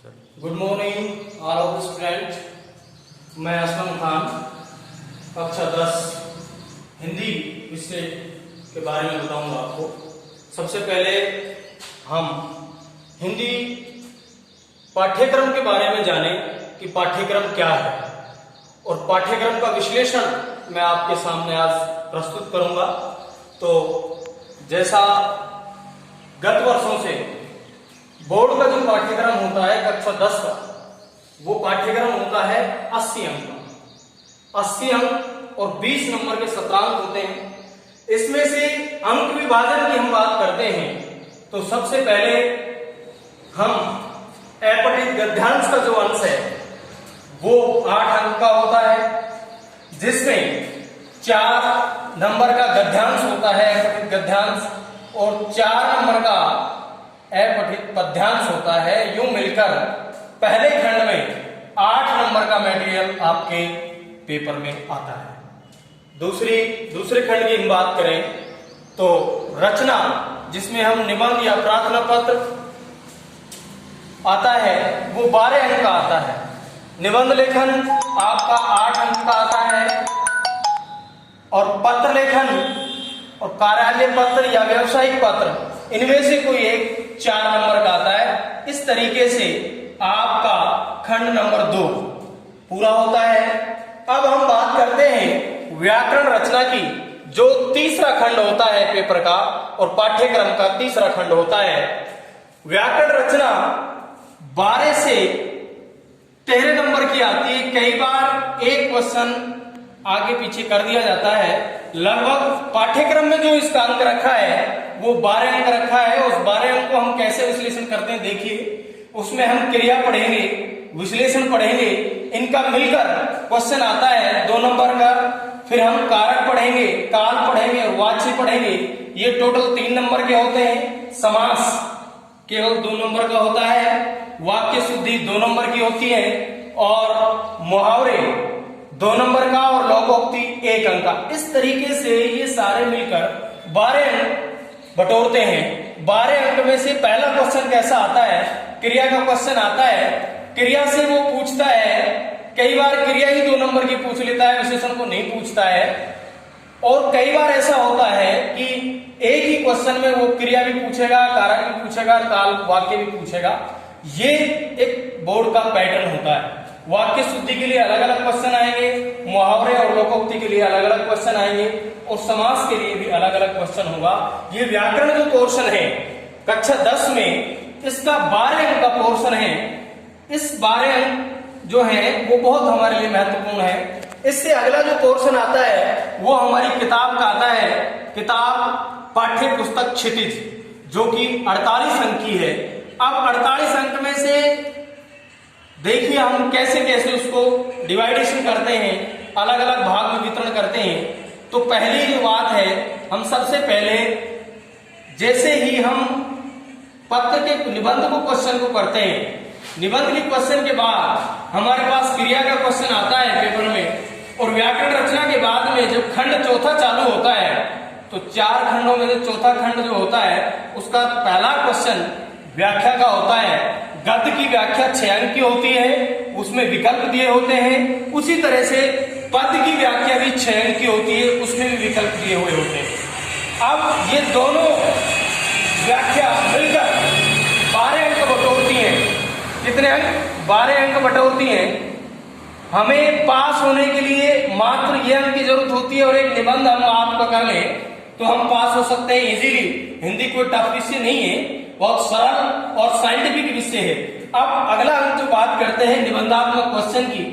Good morning all of student. मैं असलम खान कक्षा 10 हिंदी विषय के बारे में बताऊंगा आपको। सबसे पहले हम हिंदी पाठ्यक्रम के बारे में जानें कि पाठ्यक्रम क्या है, और पाठ्यक्रम का विश्लेषण मैं आपके सामने आज प्रस्तुत करूंगा। तो जैसा गत वर्षों से बोर्ड का जो पाठ्यक्रम होता है कक्षा 10 का, वो पाठ्यक्रम होता है 80 अंक का। 80 अंक और 20 नंबर के सत्रांक होते हैं। इसमें से अंक विभाजन की हम बात करते हैं तो सबसे पहले हम अपठित गद्यांश का जो अंश है वो 8 अंक का होता है, जिसमें 4 नंबर का गद्यांश होता है अपठित गद्यांश, और 4 नंबर का अपठित पद्यांश होता है। यूं मिलकर पहले खंड में 8 नंबर का मटेरियल आपके पेपर में आता है। दूसरे खंड की हम बात करें तो रचना, जिसमें हम निबंध या प्रार्थना पत्र आता है, वो 12 अंक का आता है। निबंध लेखन आपका 8 अंक का आता है, और पत्र लेखन और कार्यालय पत्र या व्यावसायिक पत्र, इनमें से कोई एक 4 नंबर का आता है। इस तरीके से आपका खंड नंबर 2 पूरा होता है। अब हम बात करते हैं व्याकरण रचना की, जो तीसरा खंड होता है पेपर का और पाठ्यक्रम का तीसरा खंड होता है। व्याकरण रचना 12 से 13 नंबर की आती है। कई बार एक क्वेश्चन आगे पीछे कर दिया जाता है। लगभग पाठ्यक्रम में जो इसका अंक रखा है वो 12 अंक रखा है। उस 12 अंक को हम कैसे विश्लेषण करते हैं देखिए। उसमें हम क्रिया पढ़ेंगे, विश्लेषण पढ़ेंगे, इनका मिलकर क्वेश्चन आता है 2 नंबर का। फिर हम कारक पढ़ेंगे, काल पढ़ेंगे और वाच्य पढ़ेंगे। ये टोटल 3 नंबर के होते हैं। समास केवल 2 नंबर का होता है। वाक्य शुद्धि 2 नंबर की होती है, और मुहावरे 2 नंबर का, और लोकोक्ति 1 अंक का। इस तरीके से ये सारे मिलकर 12 अंक बटोरते हैं। 12 अंक में से पहला क्वेश्चन कैसा आता है, क्रिया का क्वेश्चन आता है। क्रिया से वो पूछता है, कई बार क्रिया ही 2 नंबर की पूछ लेता है, विशेषण को नहीं पूछता है। और कई बार ऐसा होता है कि एक ही क्वेश्चन में वो क्रिया भी पूछेगा, कारक भी पूछेगा, काल वाक्य भी पूछेगा। ये एक बोर्ड का पैटर्न होता है। वाक्य शुद्धि के लिए अलग अलग क्वेश्चन आएंगे, मुहावरे और लोकोक्ति के लिए अलग अलग क्वेश्चन आएंगे, और समास के लिए भी अलग अलग क्वेश्चन होगा। ये व्याकरण जो पोर्शन है कक्षा 10 में, इसका 12 अंक का पोर्शन है। इस 12 अंक जो है वो बहुत हमारे लिए महत्वपूर्ण है। इससे अगला जो पोर्शन आता है वो हमारी किताब का आता है। किताब पाठ्य पुस्तक क्षितिज, जो कि 48 अंक की है। अब 48 अंक में से देखिए हम कैसे कैसे उसको डिवाइडेशन करते हैं, अलग अलग भाग में वितरण करते हैं। तो पहली जो बात है, हम सबसे पहले जैसे ही हम पत्र के निबंध को क्वेश्चन को करते हैं, निबंध के क्वेश्चन के बाद हमारे पास क्रिया का क्वेश्चन आता है पेपर में, और व्याकरण रचना के बाद में जब खंड चौथा चालू होता है तो 4 खंडों में से चौथा खंड जो होता है उसका पहला क्वेश्चन व्याख्या का होता है। गद्य की व्याख्या 6 अंक की होती है, उसमें विकल्प दिए होते हैं। उसी तरह से पद की व्याख्या भी 6 अंक की होती है, उसमें भी विकल्प दिए हुए होते हैं। अब ये दोनों व्याख्या मिलकर 12 अंक बटोरती हैं। कितने अंक? 12 अंक बटोरती हैं। हमें पास होने के लिए मात्र ये अंक की जरूरत होती है, और एक निबंध हम आपका कर लें तो हम पास हो सकते हैं इजीली। हिंदी कोई टफ विषय नहीं है, बहुत सरल और साइंटिफिक विषय है। अब अगला हम जो बात करते हैं निबंधात्मक क्वेश्चन की,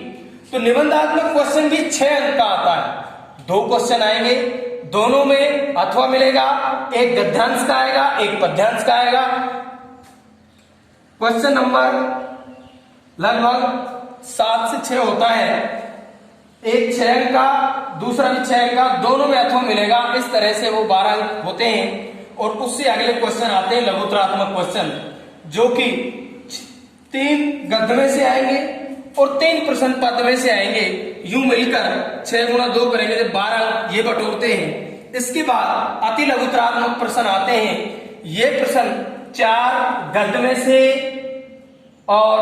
तो निबंधात्मक क्वेश्चन भी 6 अंक का आता है। 2 क्वेश्चन आएंगे, दोनों में अथवा मिलेगा, एक गद्यांश का आएगा, एक पद्यांश का आएगा। क्वेश्चन नंबर लगभग 7 से 6 होता है। एक 6 अंक का, दूसरा भी 6 अंक का, दोनों में अथवा मिलेगा। इस तरह से वो 12 अंक होते हैं। और उससे अगले क्वेश्चन आते हैं लघुत्तरात्मक क्वेश्चन, जो कि 3 गद्य में से आएंगे और 3 प्रश्न पद में से आएंगे। यूं मिलकर 6 गुणा 2 करेंगे तो 12 अंक ये बटोरते हैं। इसके बाद अति लघुत्तरात्मक प्रश्न आते हैं। ये प्रश्न 4 गद्य में से और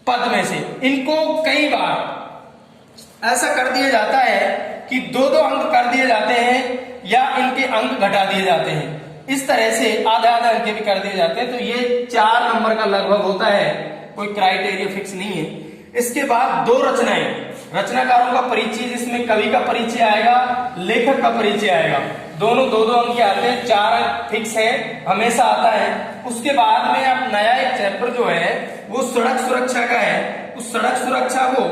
पद में से इनको कई बार ऐसा कर दिया जाता है कि 2-2 अंक कर दिए जाते हैं या इनके अंक घटा दिए जाते हैं। इस तरह से आधे आधे अंक भी कर दिए जाते हैं। तो ये 4 नंबर का लगभग होता है, कोई क्राइटेरिया फिक्स नहीं है। इसके बाद 2 रचनाएं, रचनाकारों का परिचय जिसमें कवि का परिचय आएगा, लेखक का परिचय आएगा। दोनों 2-2 अंक के आते हैं, 4 फिक्स है, हमेशा आता है। उसके बाद में अब नया एक चैप्टर जो है वो सड़क सुरक्षा का है। उस सड़क सुरक्षा को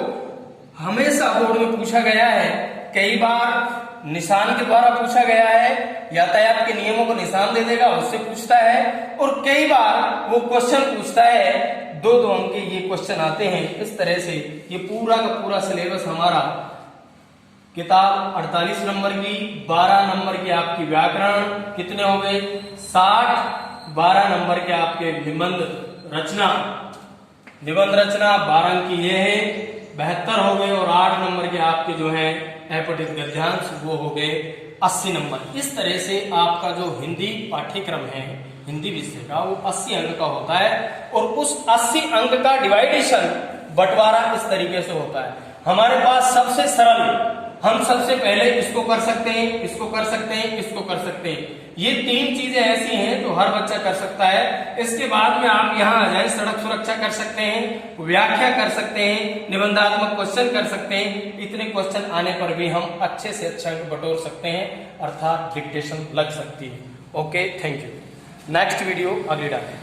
हमेशा बोर्ड में पूछा गया है, कई बार निशान के द्वारा पूछा गया है, यातायात के नियमों को निशान दे देगा उससे पूछता है, और कई बार वो क्वेश्चन पूछता है 2-2 अंक के ये क्वेश्चन आते हैं। इस तरह से ये पूरा का पूरा सिलेबस हमारा किताब 48 नंबर की, 12 नंबर की आपकी व्याकरण, कितने हो गए 60, 12 नंबर के आपके निबंध रचना 12 अंक की ये है, 72 हो गए, और 8 नंबर के आपके जो है एपोटिक गद्यांश वो हो गए 80 नंबर। इस तरह से आपका जो हिंदी पाठ्यक्रम है हिंदी विषय का वो 80 अंक का होता है, और उस 80 अंक का डिवाइडेशन बंटवारा इस तरीके से होता है। हमारे पास सबसे सरल, हम सबसे पहले इसको कर सकते हैं, इसको कर सकते हैं, इसको कर सकते हैं। ये 3 चीजें ऐसी हैं तो हर बच्चा कर सकता है। इसके बाद में आप यहाँ आ जाए, सड़क सुरक्षा कर सकते हैं, व्याख्या कर सकते हैं, निबंधात्मक क्वेश्चन कर सकते हैं। इतने क्वेश्चन आने पर भी हम अच्छे से अच्छा बटोर सकते हैं, अर्थात डिक्टेशन लग सकती है। Okay, thank you. Next video अगली डालें।